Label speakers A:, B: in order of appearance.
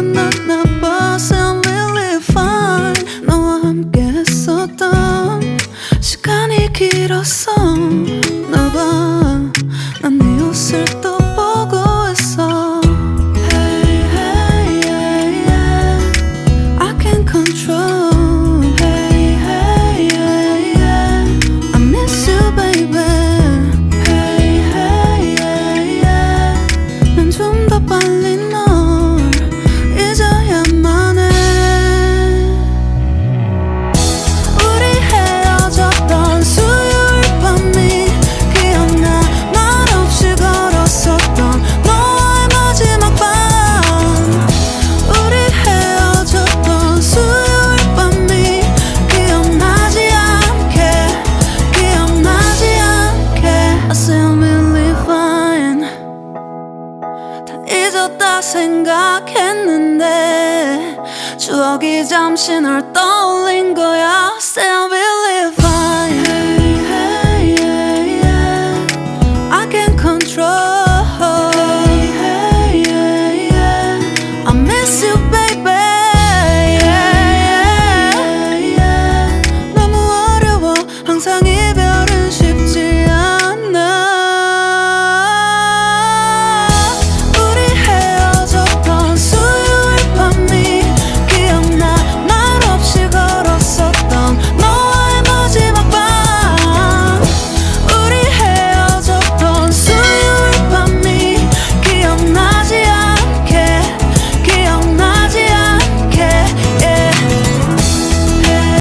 A: 만났나 봐. Sound really fine. 너와 함께 했었던 시간이 길었어. 나 봐, 난 네 옷을 또 보고 있어. Hey, hey, yeah, yeah. I can't control. Hey, hey, yeah, yeah. I miss you, baby. Hey, hey, yeah, yeah. 난 좀 더 빨리 널 잊어야만 해. 우리 헤어졌던 수요일 밤이 기억나. 말없이 걸었었던 너와의 마지막 밤. 우리 헤어졌던 수요일 밤이 기억나지 않게, 기억나지 않게. I sound really fine. 다 잊었다 생각했는데 추억이 잠시 널 떠올린 거야. Sound really fine.